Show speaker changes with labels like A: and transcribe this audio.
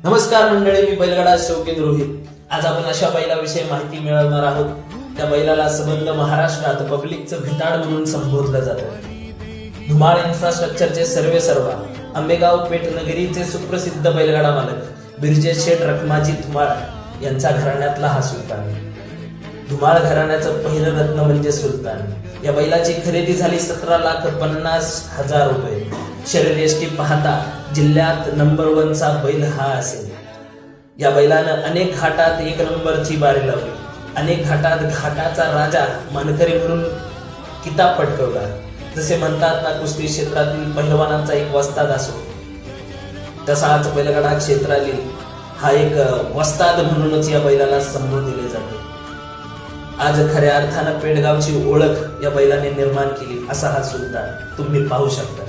A: नमस्कार मंडळी, मी बैलगाडा शौकीन रोहित. आज आपण अशा बैलाविषयी माहिती मिळवणार आहोत. त्या बैलाला संबंध महाराष्ट्रात पब्लिकचं भिताड म्हणून संबोधलं जातं. धुमाळ इन्फ्रास्ट्रक्चरचे सर्वेसर्वा, आंबेगाव पेठ नगरीचे सुप्रसिद्ध बैलगाडा मालक बिरजे शेठ रखमाजी धुमाळ यांचा घराण्यातला हा सुलतान. धुमाळ घराण्याचं पहिलं रत्न म्हणजे सुलतान. या बैलाची खरेदी झाली 17,50,000 रुपये. शर्यती पाहता जिल्ह्यात नंबर 1 चा बैल हा असेल. या बैलानं अनेक घाटात 1 नंबरची बारी लावली. अनेक घाटात घाटाचा राजा मानकरी म्हणून किताब पटकवला. जसे म्हणतात ना, कुस्ती क्षेत्रातील पहिलवानांचा एक वस्ताद असो, तसाच बैलगाडा क्षेत्रातील हा एक वस्ताद म्हणूनच या बैलाला संबोधले जाते. आज खऱ्या अर्थानं पेडगावची ओळख या बैलाने निर्माण केली असा हा सुलतान तुम्ही पाहू शकता.